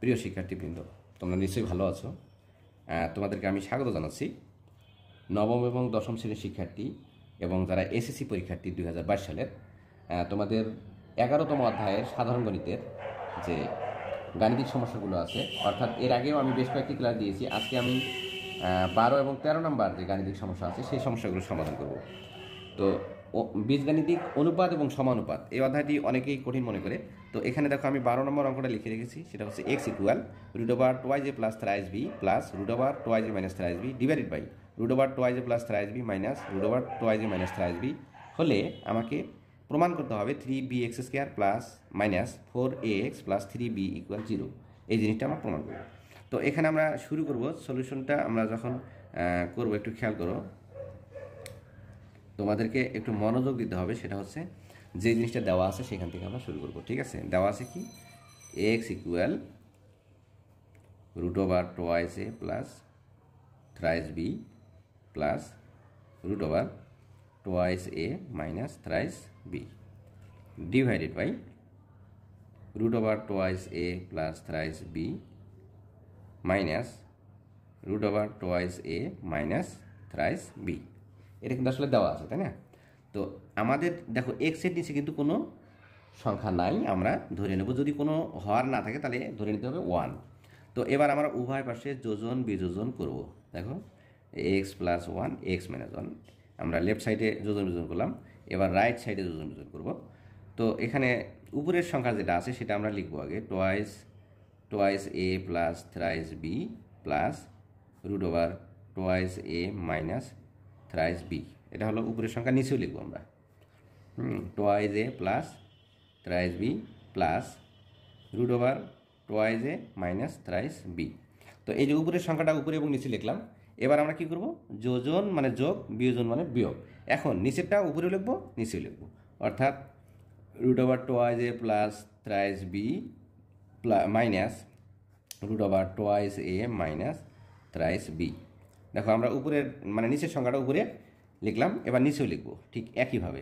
প্রিয় শিক্ষার্থীবৃন্দ, তোমরা নিশ্চয়ই ভালো আছো। তোমাদেরকে আমি স্বাগত জানাচ্ছি। নবম এবং দশম শ্রেণীর শিক্ষার্থী এবং যারা এসএসসি পরীক্ষার্থী 2022 সালের, তোমাদের 11তম অধ্যায়ের সাধারণ গণিতের যে গাণিতিক সমস্যাগুলো আছে, অর্থাৎ এর আগেও আমি বেশ কয়েকটি ক্লাস দিয়েছি। আজকে আমি 12 এবং 13 নম্বর যে গাণিতিক সমস্যা আছে সেই সমস্যাগুলো সমাধান করব। তো বীজগাণিতিক অনুপাত এবং সমানুপাত এই অধ্যায়টি অনেকেই কঠিন মনে করে। তো এখানে দেখো আমি 12 নম্বর অঙ্কটা লিখে রেখেছি, সেটা হচ্ছে x equal √2a plus thrice b plus √2a minus thrice b divided by √2a plus thrice b minus √2a minus thrice b হলে আমাকে প্রমাণ করতে হবে 3bx² plus minus 4ax plus 3b equal 0। এই জিনিসটা আমরা প্রমাণ করব। তো এখানে আমরা শুরু করব সলিউশনটা। আমরা যখন করব একটু খেয়াল করো, তোমাদেরকে একটু মনোযোগ দিতে হবে। সেটা হচ্ছে যে জিনিসটা দেওয়া আছে সেখান থেকে আমরা শুরু করব। ঠিক আছে, দেওয়া আছে কি x equal √2a plus thrice b plus √2a minus thrice b divided by √2a plus thrice b minus √2a minus thrice b। এটা কিন্তু আসলে দেওয়া আছে, তাই না? তো আমাদের দেখো এক্সের নিচে কিন্তু কোনো সংখ্যা নাই, আমরা ধরে নেব। যদি কোনো হর না থাকে তাহলে ধরে নিতে হবে 1। তো এবার আমরা উভয় পাশে যোজন বিযোজন করব। দেখো x প্লাস 1 x মাইনাস 1 আমরা লেফট সাইডে যোজন বিযোজন করলাম, এবার রাইট সাইডে যোজন বিযোজন করব। তো এখানে উপরের সংখ্যা যেটা আছে সেটা আমরা লিখবো আগে twice a plus thrice b plus √2a minus thrice b। এটা হলো উপরের সংখ্যা, নিচেও লিখবো আমরা twice a plus thrice b plus √2a minus thrice b। তো এই যে উপরের সংখ্যাটা উপরে এবং নিচে লিখলাম। এবার আমরা কি করব, যোজন মানে যোগ, বিয়োজন মানে বিয়োগ। এখন নিচেরটা উপরেও লিখবো নিচেও লিখবো, অর্থাৎ √2a plus thrice b minus √2a minus thrice b। দেখো আমরা উপরের মানে নিচের সংখ্যাটা উপরে লিখলাম, এবার নিচেও লিখবো ঠিক একইভাবে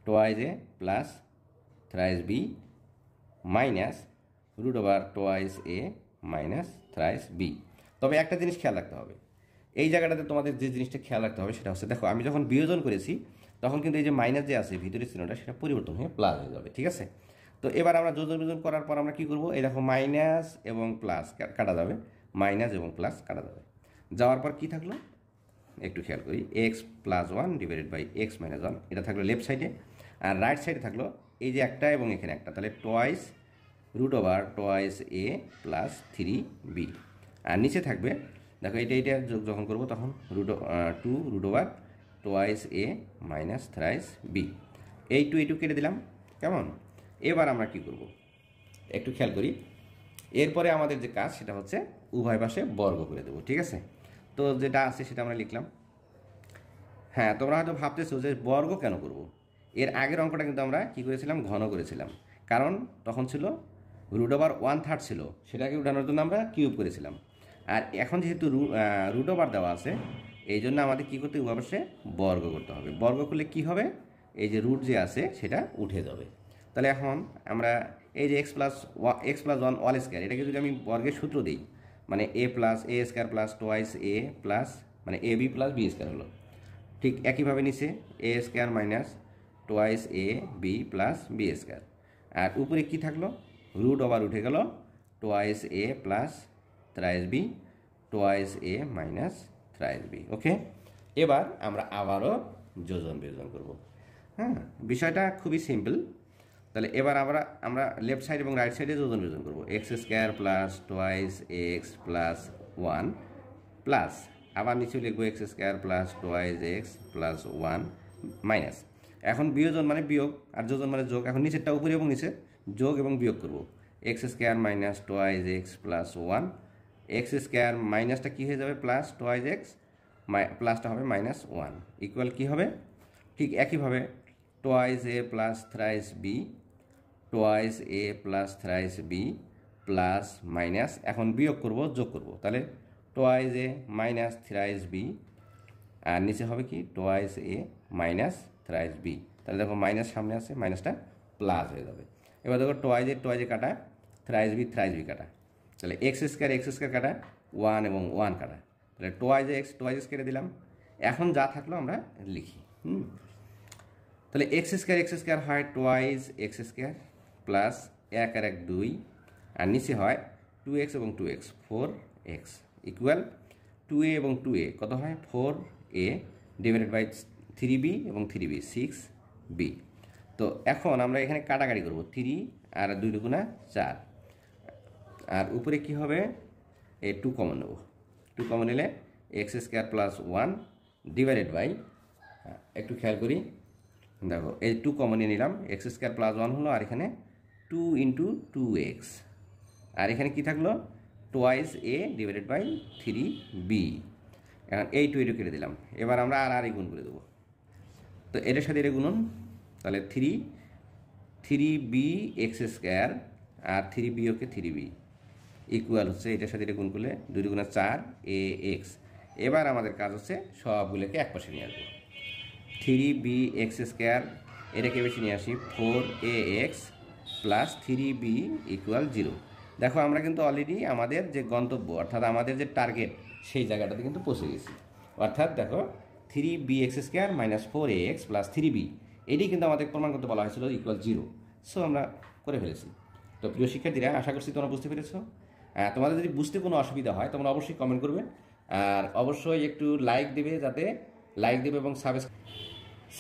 twice a plus thrice b minus √2a minus thrice b। তবে একটা জিনিস খেয়াল রাখতে হবে, এই জায়গাটাতে তোমাদের যে জিনিসটা খেয়াল রাখতে হবে সেটা হচ্ছে, দেখো আমি যখন বিয়োজন করেছি তখন কিন্তু এই যে মাইনাস যে আছে ভিতরের চিহ্নটা সেটা পরিবর্তন হয়ে প্লাস হয়ে যাবে। ঠিক আছে, তো এবার আমরা যোজন বিয়োজন করার পর আমরা কী করবো, এই দেখো মাইনাস এবং প্লাস কাটা যাবে, মাইনাস এবং প্লাস কাটা যাবে। যাওয়ার পর কি থাকলো একটু খেয়াল করি, x plus 1 divided by x minus 1 এটা থাকলো লেফট সাইডে, আর রাইট সাইডে থাকলো এই যে একটা এবং এখানে একটা, তাহলে টোয়াইস √2a প্লাস 3b। আর নিচে থাকবে দেখো এটা যোগ যখন করবো তখন √2a মাইনাস থ্রাইস b। এই টু কেটে দিলাম, কেমন? এবার আমরা কি করব একটু খেয়াল করি। এরপরে আমাদের যে কাজ সেটা হচ্ছে উভয় পাশে বর্গ করে দেবো। ঠিক আছে, তো যেটা আছে সেটা আমরা লিখলাম। হ্যাঁ, তোমরা হয়তো ভাবতেছো যে বর্গ কেন করব। এর আগের অঙ্কটা কিন্তু আমরা কি করেছিলাম, ঘন করেছিলাম, কারণ তখন ছিল √1/3 ছিল, সেটাকে উঠানোর জন্য আমরা কিউব করেছিলাম। আর এখন যেহেতু √2 দেওয়া আছে, এই জন্য আমাদের কী করতে হবে, অবশ্যই বর্গ করতে হবে। বর্গ করলে কি হবে, এই যে রুট যে আছে সেটা উঠে যাবে। তাহলে এখন আমরা এই যে x প্লাস 1 অল স্কোয়ার, এটাকে যদি আমি বর্গের সূত্র দিই, মানে a plus a² plus twice a plus মানে ab প্লাস b² হলো। ঠিক একইভাবে নিচে a² minus twice ab plus b²। আর উপরে কি থাকলো, রুট ওভার উঠে গেল twice a plus thrice b twice a minus thrice b। ওকে, এবার আমরা আবারও যোজন বিয়োজন করব। হ্যাঁ, বিষয়টা খুবই সিম্পল। তাহলে এবার আমরা লেফট সাইড এবং রাইট সাইডে যোজন বিয়োজন করবো, x² plus twice x plus 1 plus আবার নিচে লিখবো x² plus twice x plus 1 minus. এখন বিয়োজন মানে বিয়োগ আর যোজন মানে যোগ। এখন নিচেরটা উপরে এবং নিচে যোগ এবং বিয়োগ করবো, x² minus twice x plus 1, x² মাইনাসটা কী হয়ে যাবে প্লাস টোয়াইস x, প্লাসটা হবে মাইনাস 1 ইকুয়াল কী হবে, ঠিক একইভাবে twice a plus thrice b twice a plus thrice b plus minus, এখন বিয়োগ করব যোগ করব, তাহলে twice a minus thrice b আর নিচে হবে কি twice a minus thrice b। তাহলে দেখো মাইনাস সামনে আছে, মাইনাসটা প্লাস হয়ে যাবে। এবার দেখো টোয়াইস এ কাটা, থ্রাইস বি কাটা, তাহলে এক্স স্কোয়ার কাটা 1 এবং 1 কাটা, তাহলে টোয়াইজ এক্স কেটে দিলাম। এখন যা থাকলো আমরা লিখি। তাহলে এক্স স্কোয়ার হয় টোয়াইজ এক্স স্কোয়ার প্লাস 1 আর 1 2, আর নিচে হয় 2x এবং 2x 4x ইকুয়াল 2a এবং 2a কত হয় 4a ডিভাইডেড বাই 3b এবং 3b 6b। তো এখন আমরা এখানে কাটাকাটি করব, 3 আর 2 দুগুণা 4, আর উপরে কি হবে এই 2 কমন নেব, 2 কমন নিলে x square plus 1 divided by, একটু খেয়াল করি দেখো এই 2 কমন নিয়ে নিলাম, এক্স স্কোয়ার প্লাস 1 হলো, আর এখানে 2 ইন্টু 2x, আর এখানে কি থাকলো twice a divided by 3b। এখন এই 2 কেটে দিলাম, এবার আমরা আর গুণ করে দেবো। তো এটার সাথে এটা গুণন, তাহলে 3b এক্স স্কোয়ার আর 3b ওকে 3b ইকুয়াল হচ্ছে এটার সাথে এটা গুণ করলে 2 দুগুণা 4ax। এবার আমাদের কাজ হচ্ছে সবগুলোকে এক পাশে নিয়ে আসবো, 3b এক্স স্কোয়ার এটাকে বেশি নিয়ে আসি 4ax প্লাস 3b ইকুয়াল 0। দেখো আমরা কিন্তু অলরেডি আমাদের যে গন্তব্য অর্থাৎ আমাদের যে টার্গেট সেই জায়গাটাতে কিন্তু পৌঁছে গেছি। অর্থাৎ দেখো 3b x square minus 4ax plus 3b এটি কিন্তু আমাদের প্রমাণ করতে বলা হয়েছিল ইকুয়াল 0। সো আমরা করে ফেলেছি। তো প্রিয় শিক্ষার্থীরা, আশা করছি তোমরা বুঝতে পেরেছো। তোমাদের যদি বুঝতে কোনো অসুবিধা হয় তোমরা অবশ্যই কমেন্ট করবে, আর অবশ্যই একটু লাইক দেবে, এবং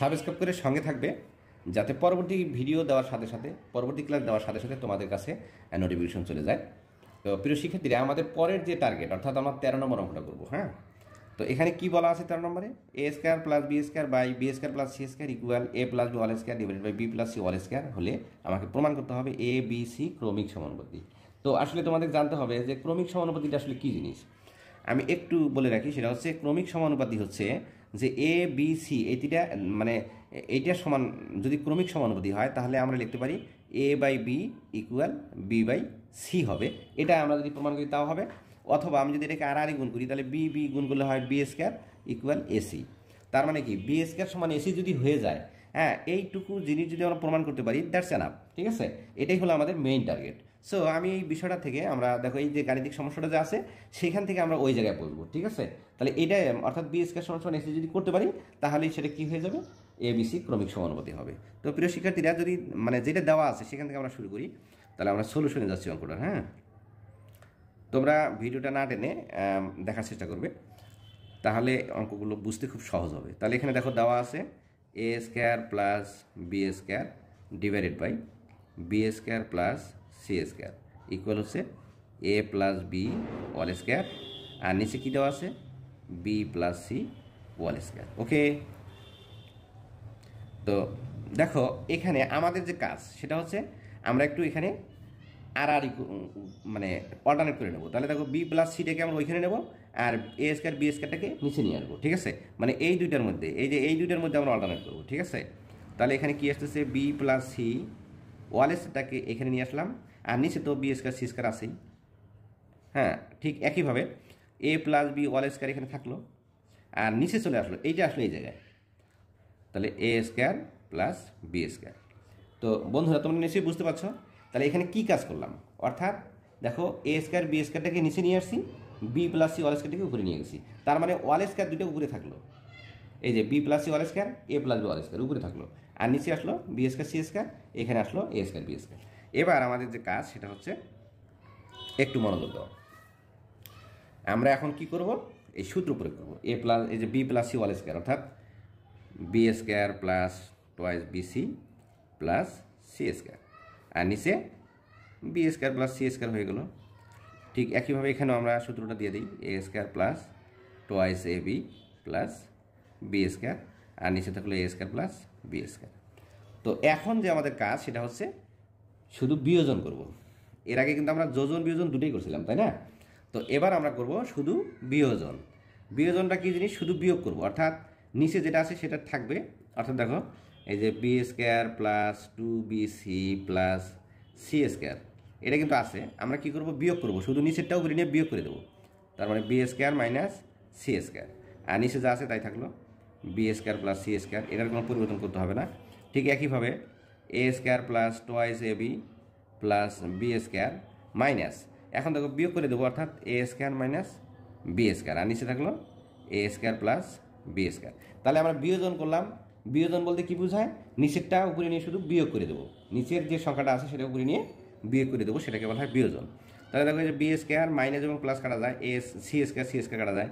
সাবস্ক্রাইব করে সঙ্গে থাকবে, যাতে পরবর্তী ভিডিও দেওয়ার সাথে সাথে পরবর্তী ক্লাস দেওয়ার সাথে সাথে তোমাদের কাছে নোটিফিকেশন চলে যায়। তো প্রিয় শিক্ষার্থীরা, আমাদের পরের যে টার্গেট অর্থাৎ আমরা 13 নম্বর অঙ্কটা করবো। হ্যাঁ, তো এখানে কি বলা আছে 13 নম্বরে, A square plus B square by B square plus C square equal A plus B all square divided by B plus C all square হলে আমাকে প্রমাণ করতে হবে এ বি সি ক্রমিক সমানুপাতি। তো আসলে তোমাদের জানতে হবে যে ক্রমিক সমানুপাতিটা আসলে কী জিনিস। আমি একটু বলে রাখি, সেটা হচ্ছে ক্রমিক সমানুপাতি হচ্ছে যে এ বি সি এইটা মানে এইটার সমান যদি ক্রমিক সমানুপাতি হয় তাহলে আমরা লিখতে পারি A by B equal B by C হবে। এটা আমরা যদি প্রমাণ করি তাও হবে, অথবা আমি যদি এটাকে আর গুণ করি তাহলে বি গুণ করলে হয় বি স্কোয়ার ইকুয়াল এসি। তার মানে কি বি স্কোয়ার সমান এসি যদি হয়ে যায়, হ্যাঁ, এইটুকু জিনিস যদি আমরা প্রমাণ করতে পারি দ্যাটস এনাফ। ঠিক আছে, এটাই হলো আমাদের মেইন টার্গেট। সো আমি এই বিষয়টা থেকে আমরা দেখো এই যে গাণিতিক সমস্যাটা যে আছে সেখান থেকে আমরা ওই জায়গায় বলবো। ঠিক আছে, তাহলে এটাই অর্থাৎ বি স্কোয়ার সমান এসি যদি করতে পারি তাহলেই সেটা কী হয়ে যাবে এবিসি ক্রমিক সমানুপাতি হবে। তো প্রিয় শিক্ষার্থীরা, যদি মানে যেটা দেওয়া আছে সেখান থেকে আমরা শুরু করি, তাহলে আমরা সলিউশনে যাচ্ছি অঙ্কটা। হ্যাঁ, তোমরা ভিডিওটা না টেনে দেখার চেষ্টা করবে, তাহলে অঙ্কগুলো বুঝতে খুব সহজ হবে। তাহলে এখানে দেখো দেওয়া আছে A square plus B square divided by B square plus C square equal হচ্ছে A plus B all square, আর নিচে কী দেওয়া আছে B plus C all square. Okay, তো দেখো এখানে আমাদের যে কাজ সেটা হচ্ছে আমরা একটু এখানে আর মানে অল্টারনেট করে নেবো। তাহলে দেখো বি প্লাস সিটাকে আমরা ওইখানে নেবো, আর এ স্কোয়ার বি স্কোয়ারটাকে নিচে নিয়ে আসবো। ঠিক আছে, মানে এই দুইটার মধ্যে এই দুইটার মধ্যে আমরা অল্টারনেট করবো। ঠিক আছে, তাহলে এখানে কি আসতেছে বি প্লাস সি ওয়াল স্কোয়ারটাকে এখানে নিয়ে আসলাম, আর নিচে তো বি স্কোয়ার সি স্কোয়ার আছেই। হ্যাঁ, ঠিক একইভাবে এ প্লাস বি ওয়াল স্কোয়ার এখানে থাকলো, আর নিচে চলে আসলো এইটা আসলো এই জায়গায়, তাহলে এ স্কোয়ার প্লাস বি স্কোয়ার। তো বন্ধুরা, তোমরা নিশ্চয়ই বুঝতে পারছো তাহলে এখানে কি কাজ করলাম। অর্থাৎ দেখো এ স্কোয়ার বি স্কোয়ারটাকে নিচে নিয়ে আসছি, বি প্লাস সি ওয়াল স্কোয়ারটাকে উপরে নিয়ে গেছি। তার মানে ওয়াল স্কোয়ার দুটো উপরে থাকলো, এই যে B plus C whole square A plus B whole square উপরে থাকলো, আর নিচে আসলো বি স্কোয়ার সি স্কোয়ার, এখানে আসলো এ স্কোয়ার বি স্কোয়ার। এবার আমাদের যে কাজ সেটা হচ্ছে একটু মনোযোগ দাও। আমরা এখন কি করব, এই সূত্র প্রয়োগ করবো। এ প্লাস এই যে B plus C whole square অর্থাৎ B square plus twice BC plus C square, আর নিচে B square plus C square হয়ে গেল। ঠিক একইভাবে এখানেও আমরা সূত্রটা দিয়ে দিই A square plus twice A B plus B square, আর নিচে থাকলো এ স্কোয়ার প্লাস বি স্কোয়ার। তো এখন যে আমাদের কাজ সেটা হচ্ছে শুধু বিয়োজন করব। এর আগে কিন্তু আমরা যোজন বিয়োজন দুটোই করছিলাম, তাই না? তো এবার আমরা করব শুধু বিয়োজন। বিয়োজনটা কী জিনিস, শুধু বিয়োগ করব, অর্থাৎ নিচে যেটা আছে সেটা থাকবে। অর্থাৎ দেখো এই যে বি স্কোয়ার প্লাস 2bc প্লাস সি স্কোয়ার এটা কিন্তু আছে, আমরা কি করব বিয়োগ করব, শুধু নিচেরটাও করে নিয়ে বিয়োগ করে দেবো। তার মানে B square minus C square, আর নিচে যা আছে তাই থাকলো B square plus C square, এটার কোনো পরিবর্তন করতে হবে না। ঠিক একইভাবে A square plus twice A B plus B square minus এখন দেখো বিয়োগ করে দেবো, অর্থাৎ A square minus B square, আর নিচে থাকলো এ স্কোয়ার প্লাস বি স্কোয়ার। তাহলে আমরা বিয়োজন করলাম। বিয়োজন বলতে কি বোঝায়? নিচেরটা উপরে নিয়ে শুধু বিয়োগ করে দেবো, নিচের যে সংখ্যাটা আছে সেটা উপরে নিয়ে বিয়োগ করে দেবো, সেটাকে বলা হয় বিয়োজন। তাহলে দেখো যে বি স্কোয়ার মাইনাস এবং প্লাস কাটা যায়, সি স্কোয়ার কাটা যায়,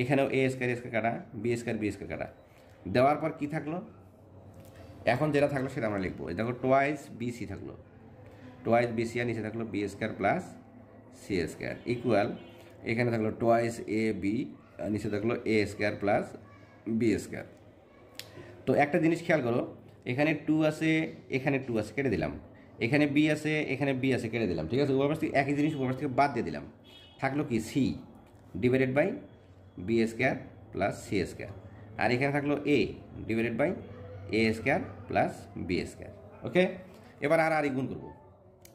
এখানেও এ স্কোয়ার কাটা, বি স্কোয়ার কাটা, দেওয়ার পর কি থাকলো? এখন যেটা থাকলো সেটা আমরা লিখবো। দেখো টোয়াইস বিসি থাকলো, টোয়াইস বিসি, আর নিচে থাকলো B square plus C square equal, এখানে থাকলো টোয়াইস এ বি, আর নিচে থাকলো এ স্কোয়ার প্লাস বি স্কোয়ার। তো একটা জিনিস খেয়াল করো, এখানে 2 আছে, এখানে 2 আছে, কেটে দিলাম। এখানে বি আছে, এখানে বি আছে, কেটে দিলাম। ঠিক আছে, উভয় পাশ থেকে একই জিনিস উভয় পাশ থেকে বাদ দিয়ে দিলাম। থাকলো কি? C divided by B square plus C square, আর এখানে থাকলো A divided by A square plus B square. Okay, এবার আর গুণ করবো,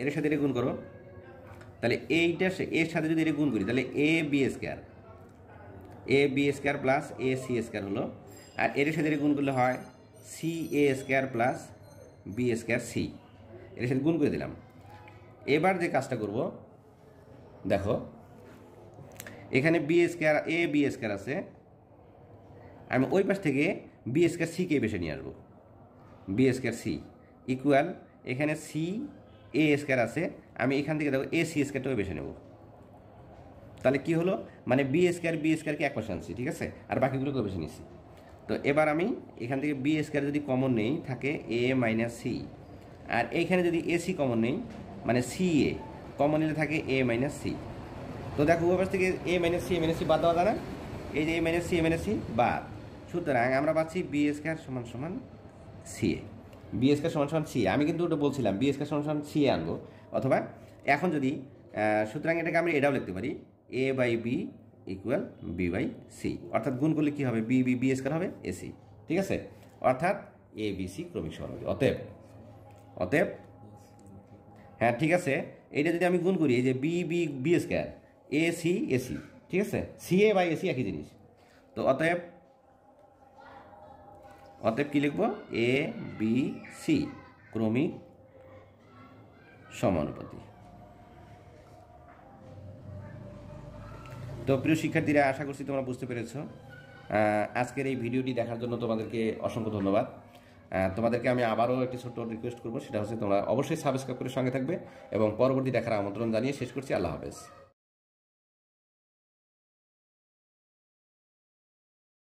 এর সাথে এটা গুণ করো। তাহলে এইটা এর সাথে যদি এটা গুণ করি, তাহলে A B square plus A C square হলো, আর এর সাথে এটা গুণ করলে হয় C A square plus B square C, এর সাথে গুণ করে দিলাম। এবার যে কাজটা করব, দেখো এখানে বি স্কোয়ার এ বি স্কোয়ার আছে, আমি ওই পাশ থেকে বি স্কোয়ার সিকে বেছে নিয়ে আসবো, বি স্কোয়ার সি ইকুয়াল, এখানে সি এ স্কোয়ার আছে, আমি এখান থেকে দেখো এ সি স্কোয়ারটাও বেছে নেব। তাহলে কি হলো? মানে বি স্কোয়ারকে এক পাশে আনছি, ঠিক আছে, আর বাকিগুলোকে বেছে নিচ্ছি। তো এবার আমি এখান থেকে বি স্কোয়ার যদি কমন নেই, থাকে এ মাইনাস সি, আর এইখানে যদি এ সি কমন নেই, মানে সি এ কমন নিলে থাকে এ মাইনাস সি। তো দেখো উভয় পাশ থেকে এ মাইনাস সি বাদ দেওয়া যায় না? এই যে এ মাইনাস সি বাদ, সুতরাং আমরা পাচ্ছি বি স্কোয়ার সমান সমান সি এ, বি স্কোয়ার সমান সমান সি এ। আমি কিন্তু ওটা বলছিলাম বি স্কোয়ার সমান সমান সি এ আনবো, অথবা এখন যদি সুতরাং এটাকে আমরা এটাও লিখতে পারি, A by B equal B by C, অর্থাৎ গুণ করলে কী হবে? বি স্কোয়ার হবে এসি। ঠিক আছে, অর্থাৎ এ বি সি ক্রমিক সহমতি। অতএব হ্যাঁ ঠিক আছে, এইটা যদি আমি গুণ করি, এই যে b square a c ac, ঠিক আছে, সি এ বাই এসি একই জিনিস। তো অতএব কি লিখবো? এ বি সি ক্রমিক সমানুপাতি। তো প্রিয় শিক্ষার্থীরা, আশা করছি তোমরা বুঝতে পেরেছো। আজকের এই ভিডিওটি দেখার জন্য তোমাদেরকে অসংখ্য ধন্যবাদ। তোমাদেরকে আমি আবারও একটি ছোট্ট রিকোয়েস্ট করবো, সেটা হচ্ছে তোমরা অবশ্যই সাবস্ক্রাইব করে সঙ্গে থাকবে, এবং পরবর্তী দেখার আমন্ত্রণ জানিয়ে শেষ করছি। আল্লাহ হাফেজ।